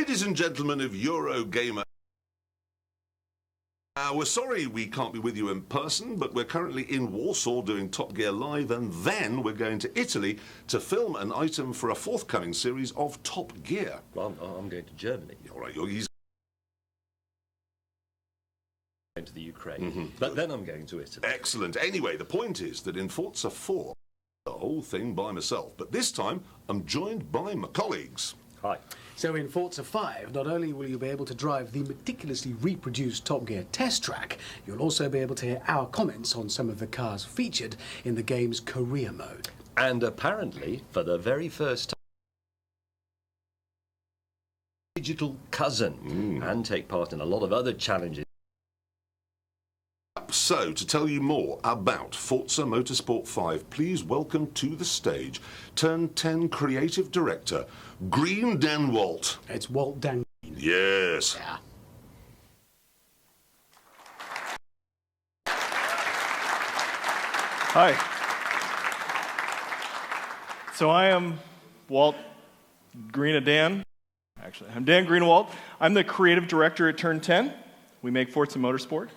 Ladies and gentlemen of Eurogamer, we're sorry we can't be with you in person, but we're currently in Warsaw doing Top Gear Live, and then we're going to Italy to film an item for a forthcoming series of Top Gear. Well, I'm going to Germany. All right, he's going to the Ukraine, but then I'm going to Italy. Excellent. Anyway, the point is that in Forza 4, the whole thing by myself, but this time I'm joined by my colleagues. Hi. So in Forza 5, not only will you be able to drive the meticulously reproduced Top Gear test track, you'll also be able to hear our comments on some of the cars featured in the game's career mode. And apparently, for the very first time, digital cousin, and take part in a lot of other challenges. So, to tell you more about Forza Motorsport 5, please welcome to the stage Turn 10 Creative Director, Green Denwalt. It's Walt Dan. Yes. Yeah. Hi. So I am Walt Dan. Actually, I'm Dan Greenwald. I'm the creative director at Turn 10. We make Forza Motorsport.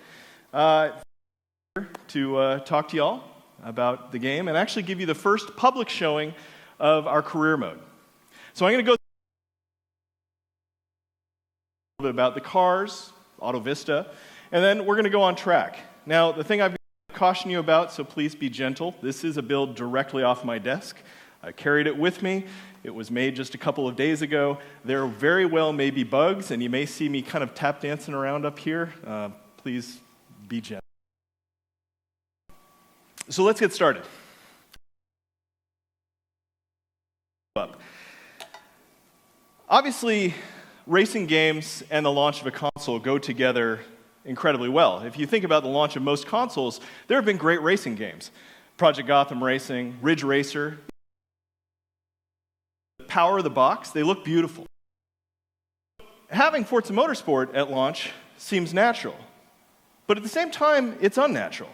To talk to y'all about the game and actually give you the first public showing of our career mode. So I'm going to go a little bit about the cars, Auto Vista, and then we're going to go on track. Now, the thing I've got to caution you about, so please be gentle, this is a build directly off my desk. I carried it with me. It was made just a couple of days ago. There very well may be bugs, and you may see me kind of tap dancing around up here. Please be gentle. So let's get started. Obviously, racing games and the launch of a console go together incredibly well. If you think about the launch of most consoles, there have been great racing games. Project Gotham Racing, Ridge Racer. The power of the box, they look beautiful. Having Forza Motorsport at launch seems natural, but at the same time, it's unnatural.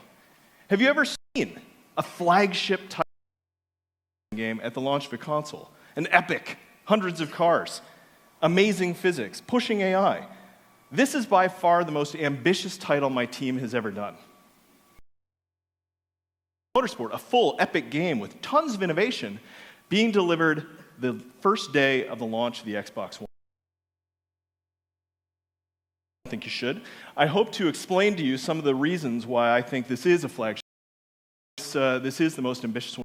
Have you ever seen a flagship type game at the launch of a console? An epic, hundreds of cars, amazing physics, pushing AI. This is by far the most ambitious title my team has ever done. Motorsport, a full epic game with tons of innovation, being delivered the first day of the launch of the Xbox One. I think you should. I hope to explain to you some of the reasons why I think this is a flagship. This is the most ambitious one.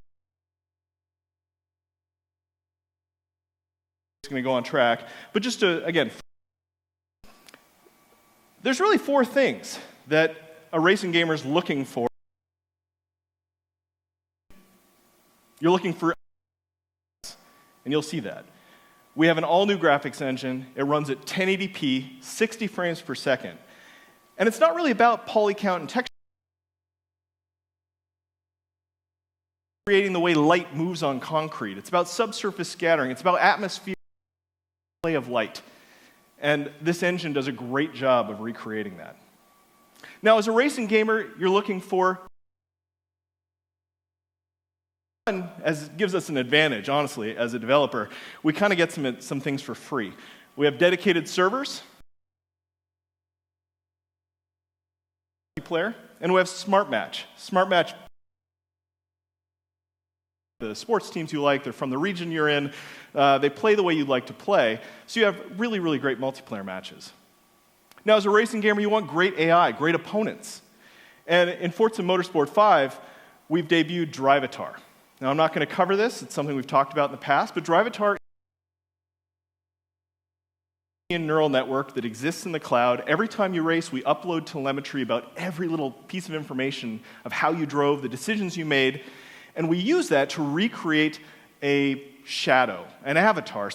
It's going to go on track. But just to, again, there's really four things that a racing gamer is looking for. You're looking for, and you'll see that. We have an all-new graphics engine. It runs at 1080p, 60 frames per second. And it's not really about poly count and texture. Creating the way light moves on concrete. It's about subsurface scattering. It's about atmosphere of light. And this engine does a great job of recreating that. Now, as a racing gamer, you're looking for as gives us an advantage, honestly, as a developer. We kind of get some things for free. We have dedicated servers, player, and we have Smart Match. Smart Match, the sports teams you like, they're from the region you're in, they play the way you'd like to play, so you have really, really great multiplayer matches. Now, as a racing gamer, you want great AI, great opponents. And in Forza Motorsport 5, we've debuted Drivatar. Now, I'm not going to cover this. It's something we've talked about in the past, but Drivatar is a neural network that exists in the cloud. Every time you race, we upload telemetry about every little piece of information of how you drove, the decisions you made, and we use that to recreate a shadow, an avatar,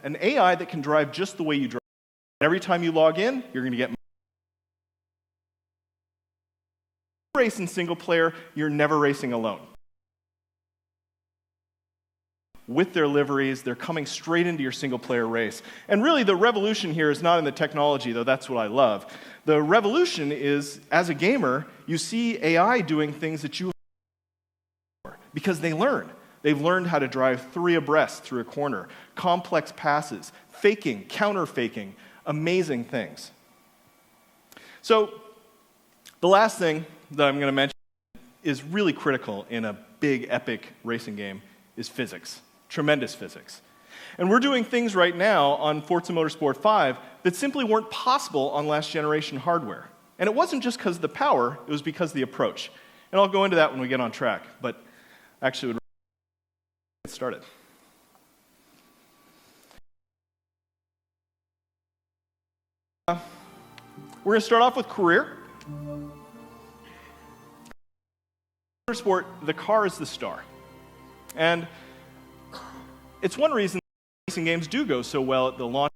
an AI that can drive just the way you drive. Every time you log in, you're going to get race in single player, you're never racing alone. With their liveries, they're coming straight into your single-player race. And really, the revolution here is not in the technology, though that's what I love. The revolution is, as a gamer, you see AI doing things that you because they learn. They've learned how to drive 3 abreast through a corner, complex passes, faking, counter-faking, amazing things. So the last thing that I'm going to mention is really critical in a big, epic racing game is physics, tremendous physics. And we're doing things right now on Forza Motorsport 5 that simply weren't possible on last generation hardware. And it wasn't just because of the power, it was because of the approach. And I'll go into that when we get on track, but actually would get started. We're going to start off with career. Motorsport, the car is the star. And it's one reason racing games do go so well at the launch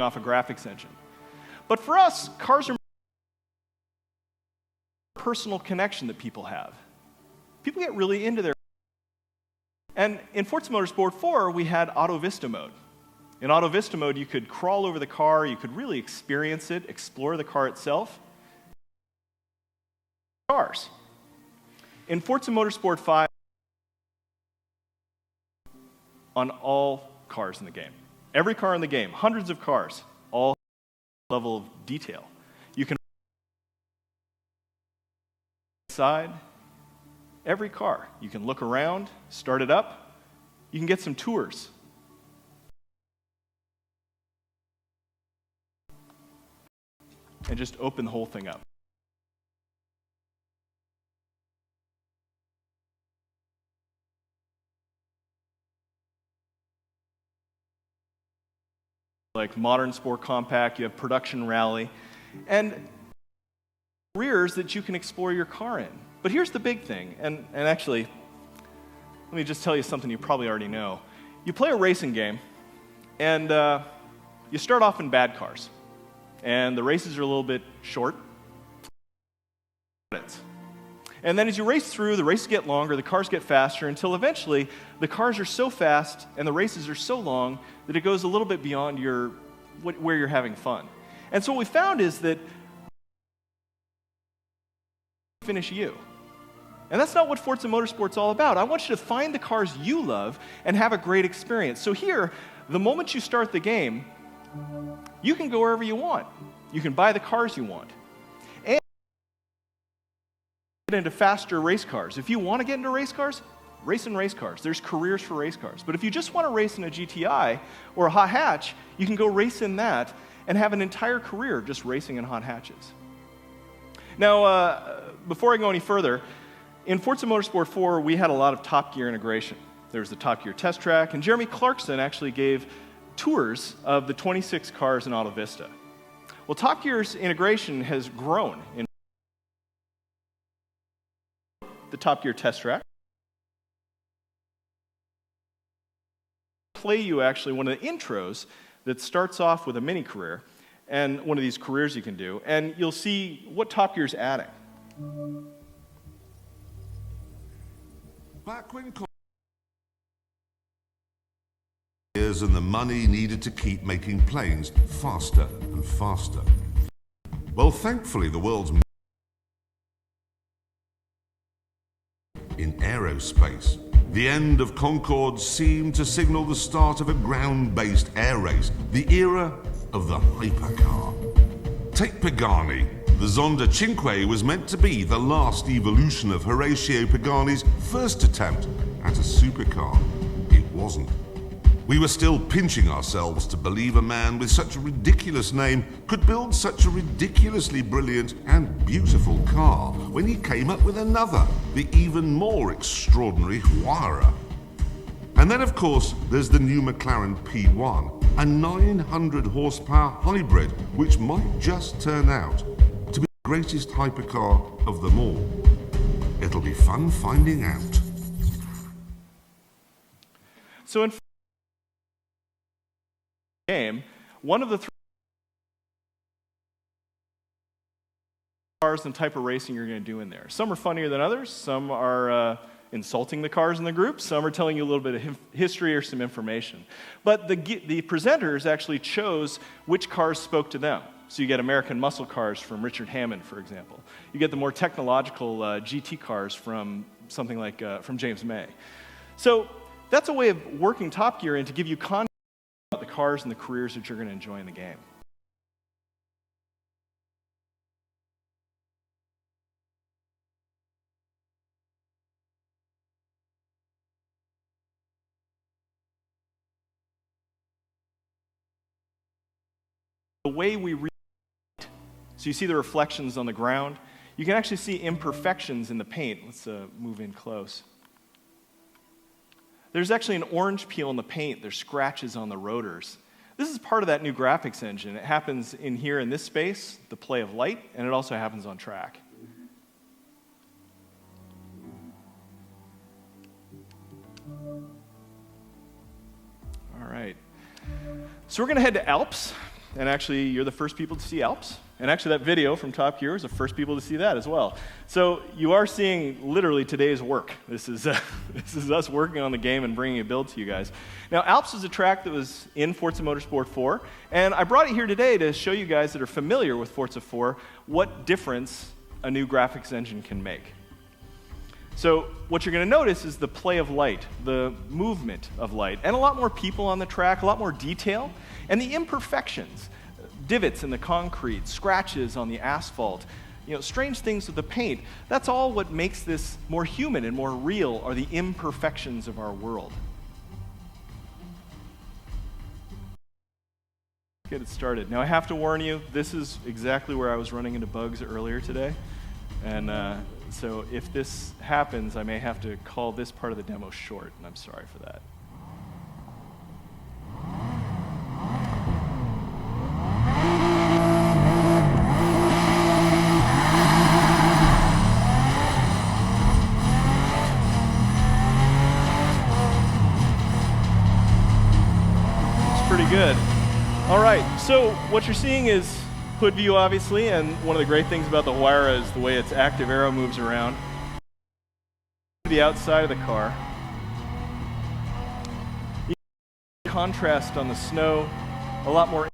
off a graphics engine. But for us, cars are a personal connection that people have. People get really into their... And in Forza Motorsport 4, we had Auto Vista mode. In Auto Vista mode, you could crawl over the car, you could really experience it, explore the car itself. Cars. In Forza Motorsport 5, on all cars in the game. Every car in the game, hundreds of cars, all level of detail. You can inside every car. You can look around, start it up. You can get some tours. And just open the whole thing up. Like Modern Sport Compact, you have Production Rally, and careers that you can explore your car in. But here's the big thing, and actually, let me just tell you something you probably already know. You play a racing game, and you start off in bad cars, and the races are a little bit short. And then as you race through, the races get longer, the cars get faster, until eventually the cars are so fast and the races are so long that it goes a little bit beyond where you're having fun. And so what we found is that finish you. And that's not what Forza Motorsport's all about. I want you to find the cars you love and have a great experience. So here, the moment you start the game, you can go wherever you want. You can buy the cars you want. Get into faster race cars. If you want to get into race cars, race in race cars. There's careers for race cars. But if you just want to race in a GTI or a hot hatch, you can go race in that and have an entire career just racing in hot hatches. Now, before I go any further, in Forza Motorsport 4, we had a lot of Top Gear integration. There's the Top Gear test track, and Jeremy Clarkson actually gave tours of the 26 cars in Auto Vista. Well, Top Gear's integration has grown in the Top Gear test track. Play you actually one of the intros that starts off with a mini career and one of these careers you can do, and you'll see what Top Gear's adding. Back when years and the money needed to keep making planes faster and faster. Well, thankfully, the world's in aerospace. The end of Concorde seemed to signal the start of a ground-based air race, the era of the hypercar. Take Pagani. The Zonda Cinque was meant to be the last evolution of Horacio Pagani's first attempt at a supercar. It wasn't. We were still pinching ourselves to believe a man with such a ridiculous name could build such a ridiculously brilliant and beautiful car when he came up with another, the even more extraordinary Huayra. And then, of course, there's the new McLaren P1, a 900 horsepower hybrid which might just turn out to be the greatest hypercar of them all. It'll be fun finding out. So in game, one of the three cars and type of racing you're going to do in there. Some are funnier than others. Some are insulting the cars in the group. Some are telling you a little bit of history or some information. But the presenters actually chose which cars spoke to them. So you get American muscle cars from Richard Hammond, for example. You get the more technological GT cars from something like from James May. So that's a way of working Top Gear in to give you content about the cars and the careers that you're going to enjoy in the game. The way we read, so you see the reflections on the ground. You can actually see imperfections in the paint. Let's move in close. There's actually an orange peel in the paint. There's scratches on the rotors. This is part of that new graphics engine. It happens in here in this space, the play of light, and it also happens on track. All right. So we're going to head to Alps. And actually, you're the first people to see Alps. And actually, that video from Top Gear is the first people to see that as well. So you are seeing literally today's work. This is us working on the game and bringing a build to you guys. Now, Alps is a track that was in Forza Motorsport 4. And I brought it here today to show you guys that are familiar with Forza 4 what difference a new graphics engine can make. So what you're going to notice is the play of light, the movement of light, and a lot more people on the track, a lot more detail, and the imperfections, divots in the concrete, scratches on the asphalt, strange things with the paint. That's all what makes this more human and more real are the imperfections of our world. Get it started. Now I have to warn you, this is exactly where I was running into bugs earlier today. And so if this happens, I may have to call this part of the demo short, and I'm sorry for that. It's pretty good. All right, so what you're seeing is hood view, obviously, and one of the great things about the Huayra is the way its active arrow moves around. The outside of the car. Contrast on the snow, a lot more.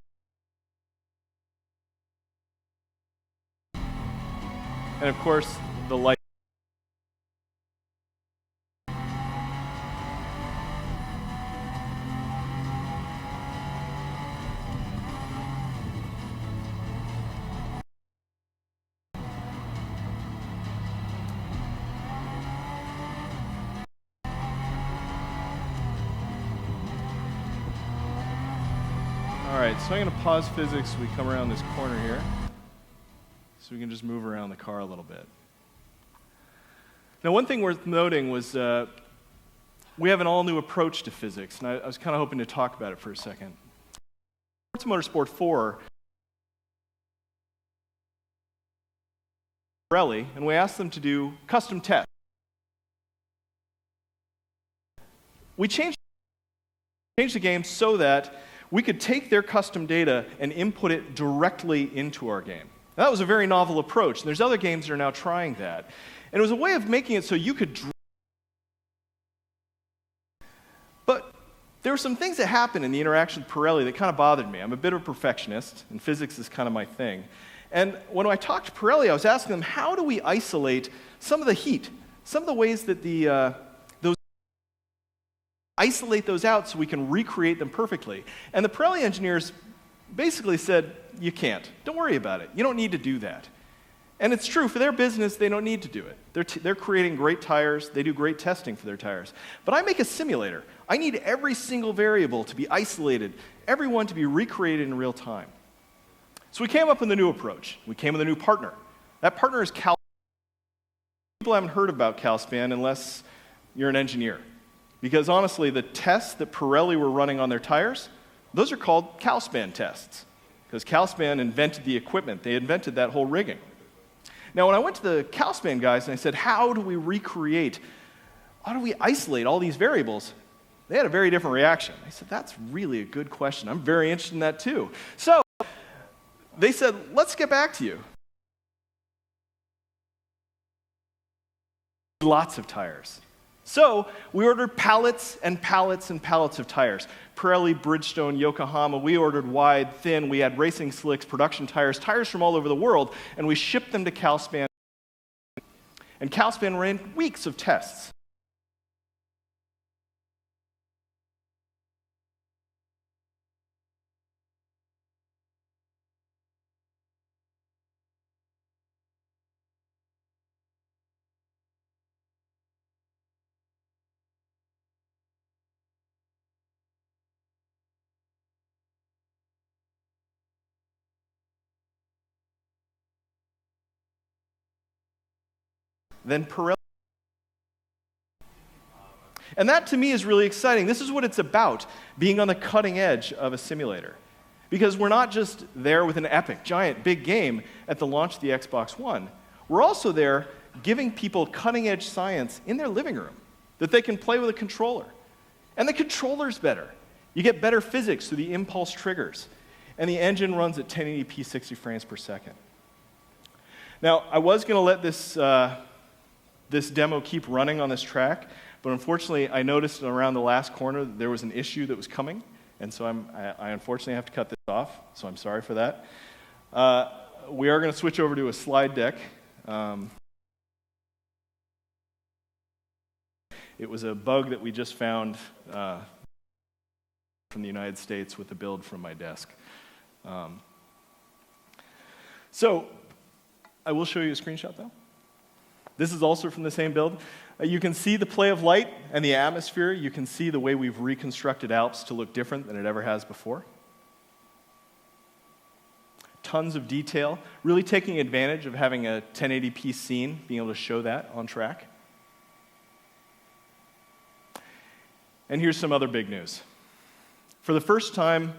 And of course, the light. All right, so I'm going to pause physics. We come around this corner here, so we can just move around the car a little bit. Now, one thing worth noting was we have an all-new approach to physics, and I was kind of hoping to talk about it for a second. Forza Motorsport 4, Pirelli, and we asked them to do custom tests. We changed the game so that we could take their custom data and input it directly into our game. Now, that was a very novel approach, and there's other games that are now trying that. And it was a way of making it so you could. But there were some things that happened in the interaction with Pirelli that kind of bothered me. I'm a bit of a perfectionist, and physics is kind of my thing. And when I talked to Pirelli, I was asking them, how do we isolate some of the heat, some of the ways that isolate those out so we can recreate them perfectly. And the Pirelli engineers basically said, you can't. Don't worry about it. You don't need to do that. And it's true, for their business, they don't need to do it. They're creating great tires. They do great testing for their tires. But I make a simulator. I need every single variable to be isolated, every one to be recreated in real time. So we came up with a new approach. We came with a new partner. That partner is Calspan. People haven't heard about Calspan unless you're an engineer. Because honestly, the tests that Pirelli were running on their tires, those are called Calspan tests. Because Calspan invented the equipment. They invented that whole rigging. Now, when I went to the Calspan guys and I said, how do we isolate all these variables? They had a very different reaction. They said, that's really a good question. I'm very interested in that too. So they said, let's get back to you. Lots of tires. So we ordered pallets and pallets and pallets of tires. Pirelli, Bridgestone, Yokohama. We ordered wide, thin. We had racing slicks, production tires from all over the world, and we shipped them to Calspan. And Calspan ran weeks of tests. Then Pirelli. And that to me is really exciting. This is what it's about, being on the cutting edge of a simulator. Because we're not just there with an epic, giant, big game at the launch of the Xbox One. We're also there giving people cutting edge science in their living room that they can play with a controller. And the controller's better. You get better physics through the impulse triggers. And the engine runs at 1080p 60 frames per second. Now, I was going to let this demo keep running on this track, but unfortunately, I noticed around the last corner that there was an issue that was coming, and so I unfortunately have to cut this off, so I'm sorry for that. We are going to switch over to a slide deck. It was a bug that we just found from the United States with the build from my desk. So, I will show you a screenshot, though. This is also from the same build. You can see the play of light and the atmosphere. You can see the way we've reconstructed Alps to look different than it ever has before. Tons of detail, really taking advantage of having a 1080p scene, being able to show that on track. And here's some other big news. For the first time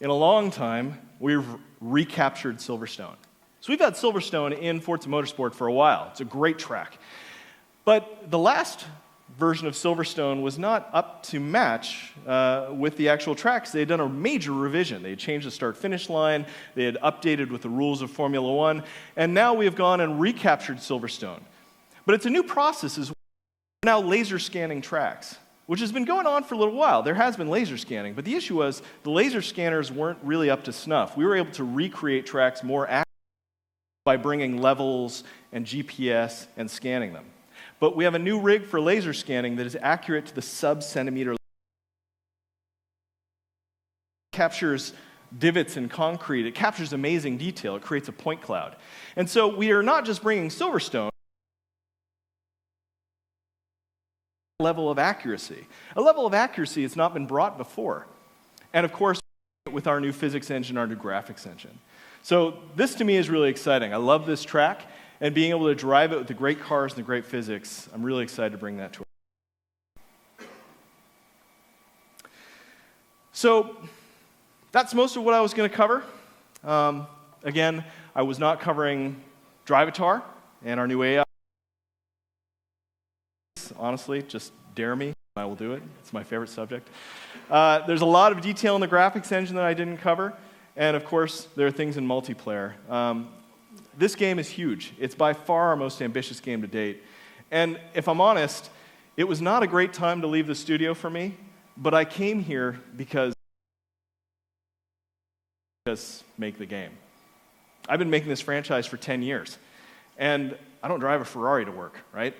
in a long time, we've recaptured Silverstone. So we've had Silverstone in Forza Motorsport for a while. It's a great track. But the last version of Silverstone was not up to match with the actual tracks. They had done a major revision. They had changed the start-finish line. They had updated with the rules of Formula One. And now we have gone and recaptured Silverstone. But it's a new process as well. We're now laser scanning tracks, which has been going on for a little while. There has been laser scanning. But the issue was the laser scanners weren't really up to snuff. We were able to recreate tracks more accurately by bringing levels and GPS and scanning them. But we have a new rig for laser scanning that is accurate to the sub-centimeter level. It captures divots in concrete. It captures amazing detail. It creates a point cloud. And so we are not just bringing Silverstone, a level of accuracy. A level of accuracy that's not been brought before. And of course, with our new physics engine, our new graphics engine. So this to me is really exciting. I love this track, and being able to drive it with the great cars and the great physics, I'm really excited to bring that to our. So that's most of what I was going to cover. Again, I was not covering Drivatar and our new AI. Honestly, just dare me. I will do it. It's my favorite subject. There's a lot of detail in the graphics engine that I didn't cover. And of course, there are things in multiplayer. This game is huge. It's by far our most ambitious game to date. And if I'm honest, it was not a great time to leave the studio for me, but I came here because just make the game. I've been making this franchise for 10 years, and I don't drive a Ferrari to work, right?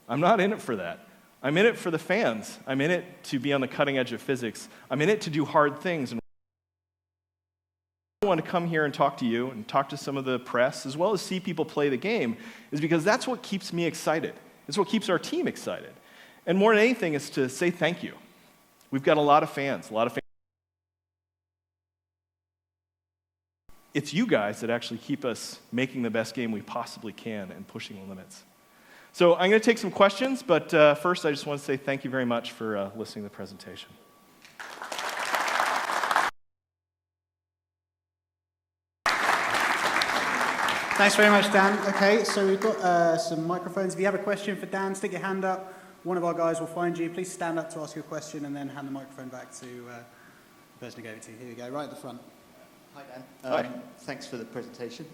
I'm not in it for that. I'm in it for the fans. I'm in it to be on the cutting edge of physics. I'm in it to do hard things. And I want to come here and talk to you and talk to some of the press, as well as see people play the game, is because that's what keeps me excited. It's what keeps our team excited. And more than anything is to say thank you. We've got a lot of fans, It's you guys that actually keep us making the best game we possibly can and pushing the limits. So I'm going to take some questions, but first I just want to say thank you very much for listening to the presentation. Thanks very much, Dan. Okay, so we've got some microphones. If you have a question for Dan, stick your hand up. One of our guys will find you. Please stand up to ask your question and then hand the microphone back to the person who gave it to you. Here we go, right at the front. Hi, Dan. Hi. Thanks for the presentation.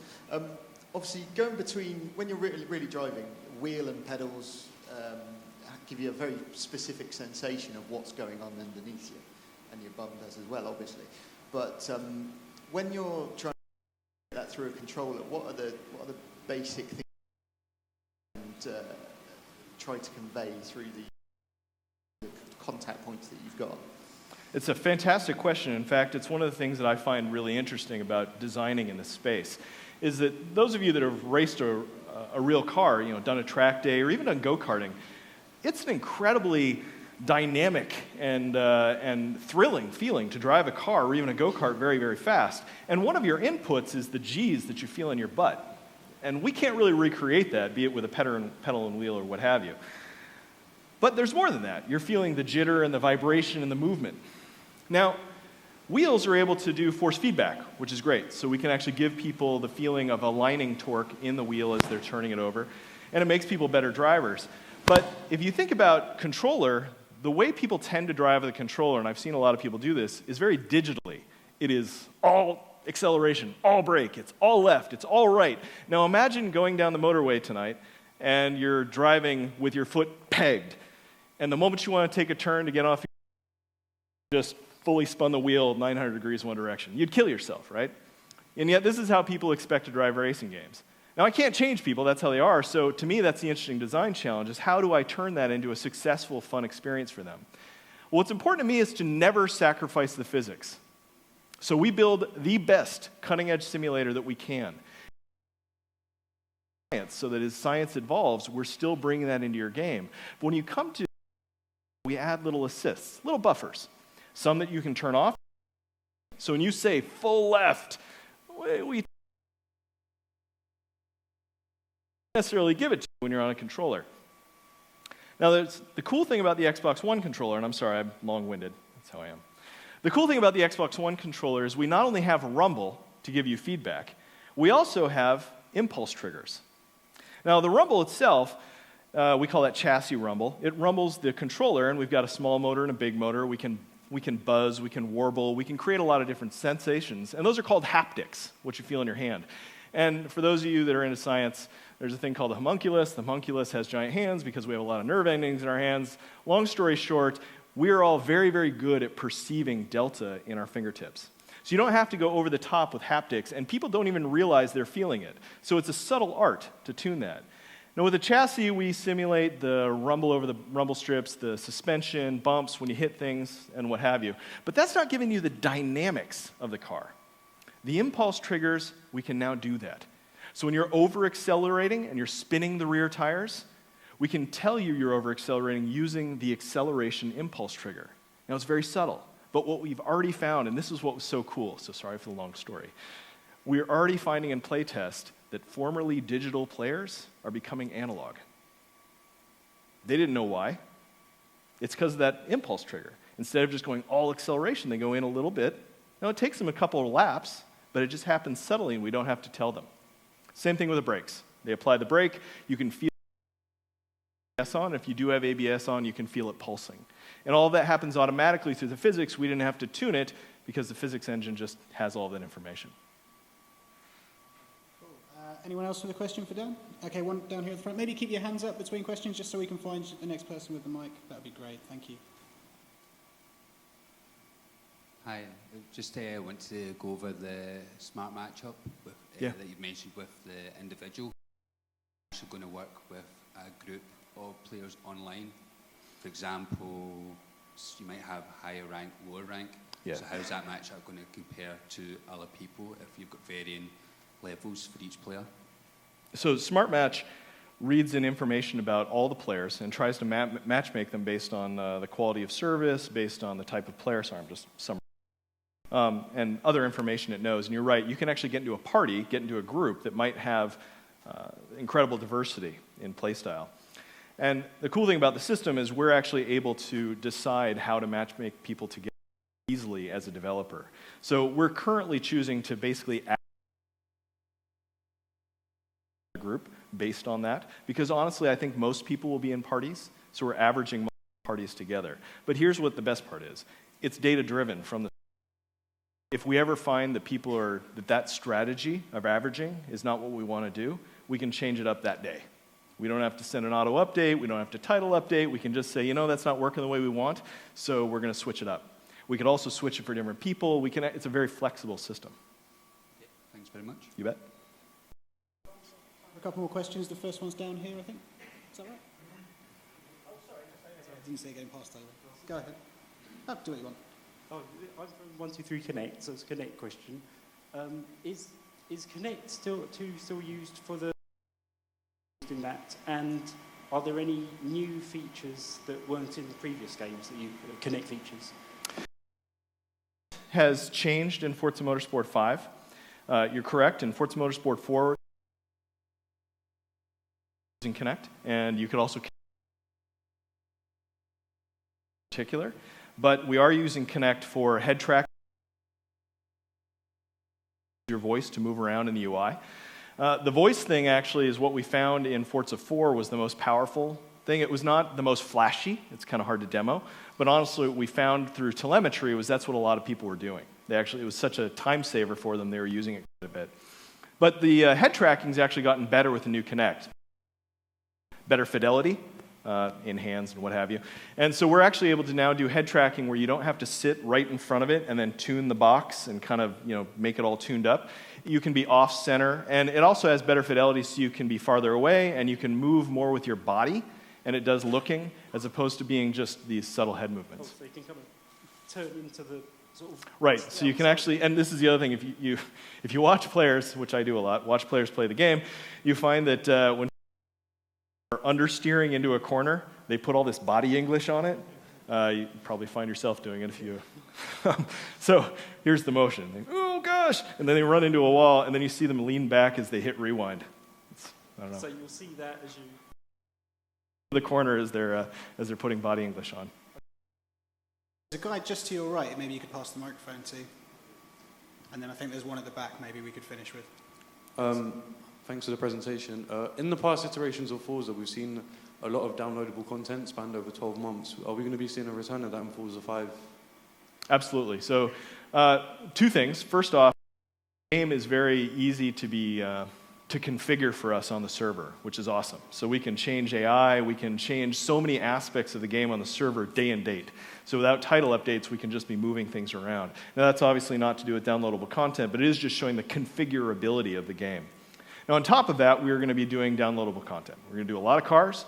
Obviously, going between, when you're really driving, wheel and pedals give you a very specific sensation of what's going on underneath you, and your bum does as well, obviously. But when you're trying to get that through a controller, what are the basic things try to convey through the contact points that you've got? It's a fantastic question. In fact, it's one of the things that I find really interesting about designing in this space, is that those of you that have raced a real car, done a track day or even done go-karting, it's an incredibly dynamic and thrilling feeling to drive a car or even a go-kart very, very fast. And one of your inputs is the G's that you feel in your butt. And we can't really recreate that, be it with a pedal and wheel or what have you. But there's more than that. You're feeling the jitter and the vibration and the movement. Now, wheels are able to do force feedback, which is great. So we can actually give people the feeling of aligning torque in the wheel as they're turning it over. And it makes people better drivers. But if you think about controller, the way people tend to drive with a controller, and I've seen a lot of people do this, is very digitally. It is all acceleration, all brake, it's all left, it's all right. Now imagine going down the motorway tonight and you're driving with your foot pegged. And the moment you want to take a turn to get off, you just fully spun the wheel 900 degrees one direction. You'd kill yourself, right? And yet this is how people expect to drive racing games. Now I can't change people, that's how they are, so to me that's the interesting design challenge, is how do I turn that into a successful, fun experience for them? Well, what's important to me is to never sacrifice the physics. So we build the best cutting-edge simulator that we can. So that as science evolves, we're still bringing that into your game. But when you come to, we add little assists, little buffers. Some that you can turn off. So when you say full left, we necessarily give it to you when you're on a controller. Now, the cool thing about the Xbox One controller, and I'm sorry, I'm long-winded, that's how I am. The cool thing about the Xbox One controller is we not only have rumble to give you feedback, we also have impulse triggers. Now, the rumble itself, we call that chassis rumble. It rumbles the controller, and we've got a small motor and a big motor. We can buzz, we can warble, we can create a lot of different sensations, and those are called haptics, what you feel in your hand. And for those of you that are into science, there's a thing called the homunculus. The homunculus has giant hands because we have a lot of nerve endings in our hands. Long story short, we're all very, very good at perceiving delta in our fingertips. So you don't have to go over the top with haptics, and people don't even realize they're feeling it. So it's a subtle art to tune that. Now with the chassis, we simulate the rumble over the rumble strips, the suspension, bumps when you hit things, and what have you. But that's not giving you the dynamics of the car. The impulse triggers, we can now do that. So when you're over-accelerating and you're spinning the rear tires, we can tell you're over-accelerating using the acceleration impulse trigger. Now, it's very subtle, but what we've already found, and this is what was so cool, so sorry for the long story, we're already finding in playtest that formerly digital players are becoming analog. They didn't know why. It's because of that impulse trigger. Instead of just going all acceleration, they go in a little bit. Now, it takes them a couple of laps, but it just happens subtly, and we don't have to tell them. Same thing with the brakes. They apply the brake, you can feel ABS on. If you do have ABS on, you can feel it pulsing. And all of that happens automatically through the physics. We didn't have to tune it because the physics engine just has all that information. Cool. Anyone else with a question for Dan? Okay, one down here at the front. Maybe keep your hands up between questions just so we can find the next person with the mic. That would be great. Thank you. Hi, just want to go over the smart matchup with, that you mentioned with the individual. Actually going to work with a group of players online. For example, you might have higher rank, lower rank. Yeah. So how's that matchup going to compare to other people if you've got varying levels for each player? So Smart Match reads in information about all the players and tries to match make them based on the quality of service, based on the type of player. Sorry, I'm just summarizing. And other information it knows. And you're right, you can actually get into a party, get into a group that might have incredible diversity in playstyle. And the cool thing about the system is we're actually able to decide how to match make people together easily as a developer. So we're currently choosing to basically add a group based on that, because honestly, I think most people will be in parties, so we're averaging most parties together. But here's what the best part is. It's data-driven from the. If we ever find that people are, that strategy of averaging is not what we want to do, we can change it up that day. We don't have to send an auto update, we don't have to title update, we can just say, that's not working the way we want, so we're going to switch it up. We could also switch it for different people. It's a very flexible system. Okay, thanks very much. You bet. A couple more questions. The first one's down here, I think. Is that right? Oh, sorry. I didn't see it getting passed over. Go ahead. Oh, do what you want. Oh, I'm from 123 Connect, so it's a Connect question. Is Connect still used for the in that? And are there any new features that weren't in the previous games that you Connect features? Has changed in Forza Motorsport 5. You're correct. In Forza Motorsport 4, using Connect, and you could also particular, but we are using Connect for head track, your voice to move around in the UI. The voice thing actually is what we found in Forza 4 was the most powerful thing. It was not the most flashy. It's kind of hard to demo, but honestly, what we found through telemetry was that's what a lot of people were doing. It was such a time saver for them. They were using it quite a bit. But the head tracking's actually gotten better with the new Connect. Better fidelity in hands and what have you. And so we're actually able to now do head tracking where you don't have to sit right in front of it and then tune the box and kind of make it all tuned up. You can be off center, and it also has better fidelity so you can be farther away and you can move more with your body, and it does looking as opposed to being just these subtle head movements. Oh, so you can come and turn into the sort of... Right, so you can actually, and this is the other thing, if you watch players, which I do a lot, watch players play the game, you find that when understeering into a corner, they put all this body English on it. You probably find yourself doing it if you... So here's the motion. Oh gosh! And then they run into a wall, and then you see them lean back as they hit rewind. I don't know. So you'll see that as you... The corner as they're putting body English on. There's a guy just to your right, maybe you could pass the microphone to. And then I think there's one at the back maybe we could finish with. Thanks for the presentation. In the past iterations of Forza, we've seen a lot of downloadable content spanned over 12 months. Are we going to be seeing a return of that in Forza 5? Absolutely. So, two things. First off, the game is very easy to configure for us on the server, which is awesome. So we can change AI, we can change so many aspects of the game on the server day and date. So without title updates, we can just be moving things around. Now that's obviously not to do with downloadable content, but it is just showing the configurability of the game. Now on top of that, we're going to be doing downloadable content. We're going to do a lot of cars.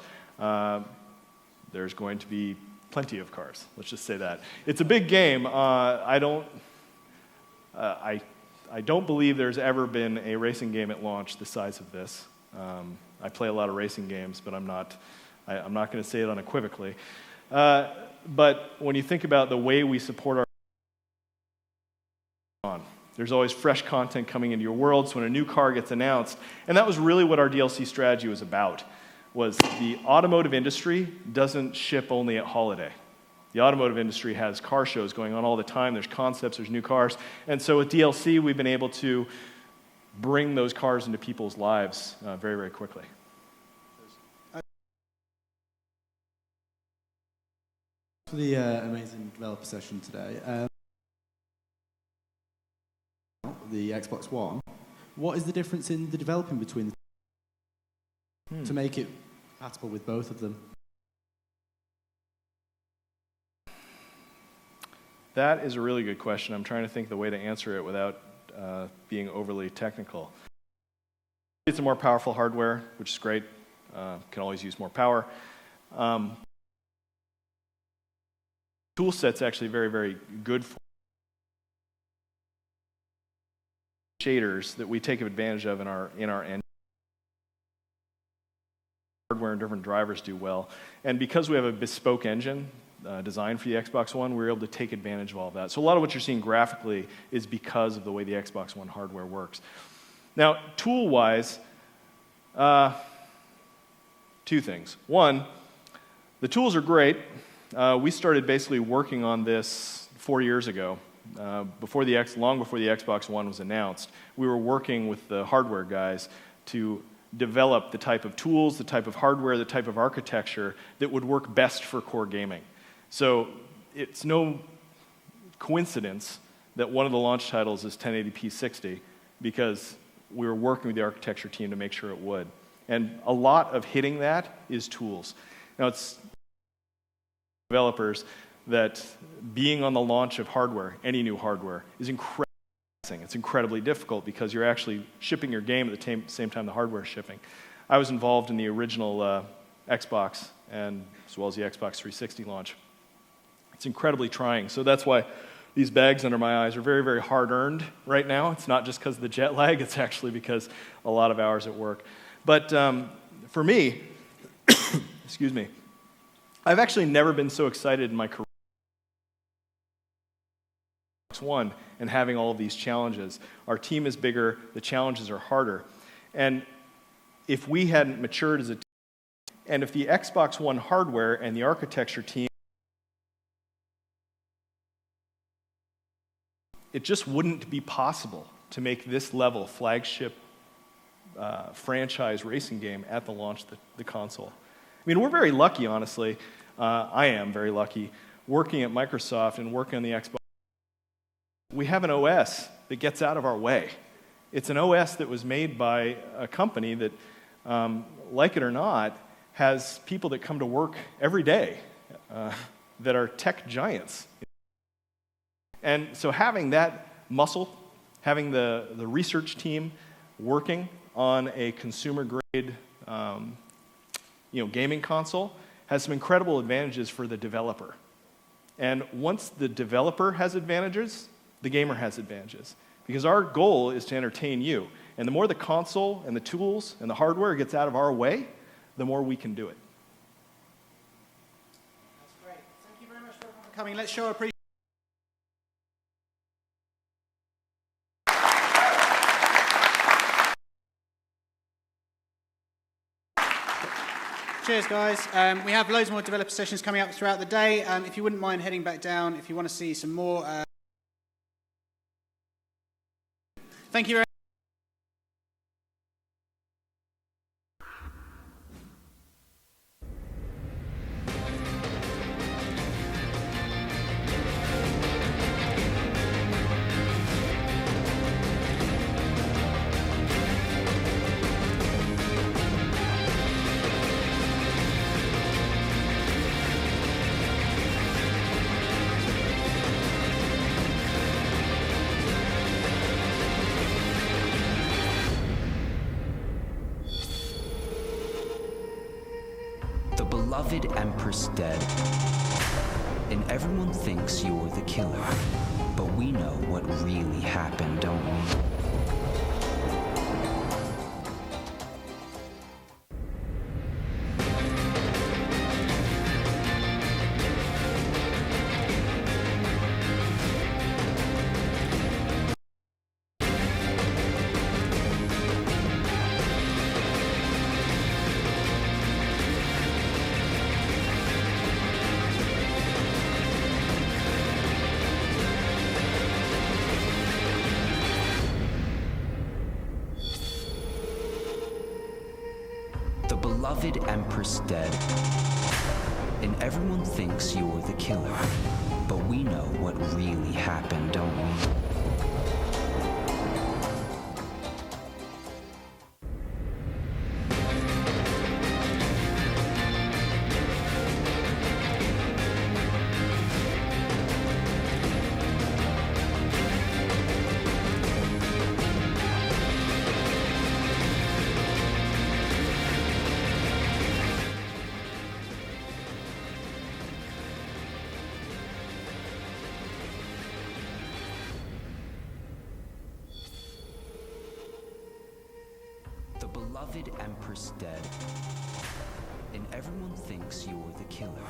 There's going to be plenty of cars, let's just say that. It's a big game. I don't believe there's ever been a racing game at launch the size of this. I play a lot of racing games, but I'm not going to say it unequivocally. But when you think about the way we support there's always fresh content coming into your world, so when a new car gets announced, and that was really what our DLC strategy was about, was the automotive industry doesn't ship only at holiday. The automotive industry has car shows going on all the time. There's concepts, there's new cars. And so with DLC, we've been able to bring those cars into people's lives very, very quickly. For the amazing developer session today. The Xbox One. What is the difference in the developing between the to make it compatible with both of them? That is a really good question. I'm trying to think of the way to answer it without being overly technical. It's a more powerful hardware, which is great. Can always use more power. Tool set's actually very, very good for shaders that we take advantage of in our engine. Hardware and different drivers do well. And because we have a bespoke engine designed for the Xbox One, we're able to take advantage of all of that. So a lot of what you're seeing graphically is because of the way the Xbox One hardware works. Now, tool-wise, two things. One, the tools are great. We started basically working on this 4 years ago. Long before the Xbox One was announced, we were working with the hardware guys to develop the type of tools, the type of hardware, the type of architecture that would work best for core gaming. So it's no coincidence that one of the launch titles is 1080p 60, because we were working with the architecture team to make sure it would. And a lot of hitting that is tools. Now it's developers that being on the launch of hardware, any new hardware, is incredibly taxing. It's incredibly difficult because you're actually shipping your game at the same time the hardware is shipping. I was involved in the original Xbox, and as well as the Xbox 360 launch. It's incredibly trying. So that's why these bags under my eyes are very, very hard-earned right now. It's not just because of the jet lag. It's actually because a lot of hours at work. But for me, excuse me, I've actually never been so excited in my career one and having all of these challenges. Our team is bigger, the challenges are harder. And if we hadn't matured as a team, and if the Xbox One hardware and the architecture team, it just wouldn't be possible to make this level flagship franchise racing game at the launch of the console. I mean, we're very lucky, honestly. I am very lucky working at Microsoft and working on the Xbox. We have an OS that gets out of our way. It's an OS that was made by a company that, like it or not, has people that come to work every day that are tech giants. And so having that muscle, having the research team working on a consumer-grade gaming console has some incredible advantages for the developer. And once the developer has advantages, the gamer has advantages. Because our goal is to entertain you. And the more the console and the tools and the hardware gets out of our way, the more we can do it. That's great. Thank you very much for coming. Let's show our appreciation. Cheers, guys. We have loads more developer sessions coming up throughout the day. If you wouldn't mind heading back down, if you want to see some more. Thank you very much. Beloved Empress dead, and everyone thinks you're the killer. But we know what really happened, don't we? Beloved Empress dead, and everyone thinks you're the killer. But we know what really happened, don't we? The beloved Empress dead, and everyone thinks you're the killer.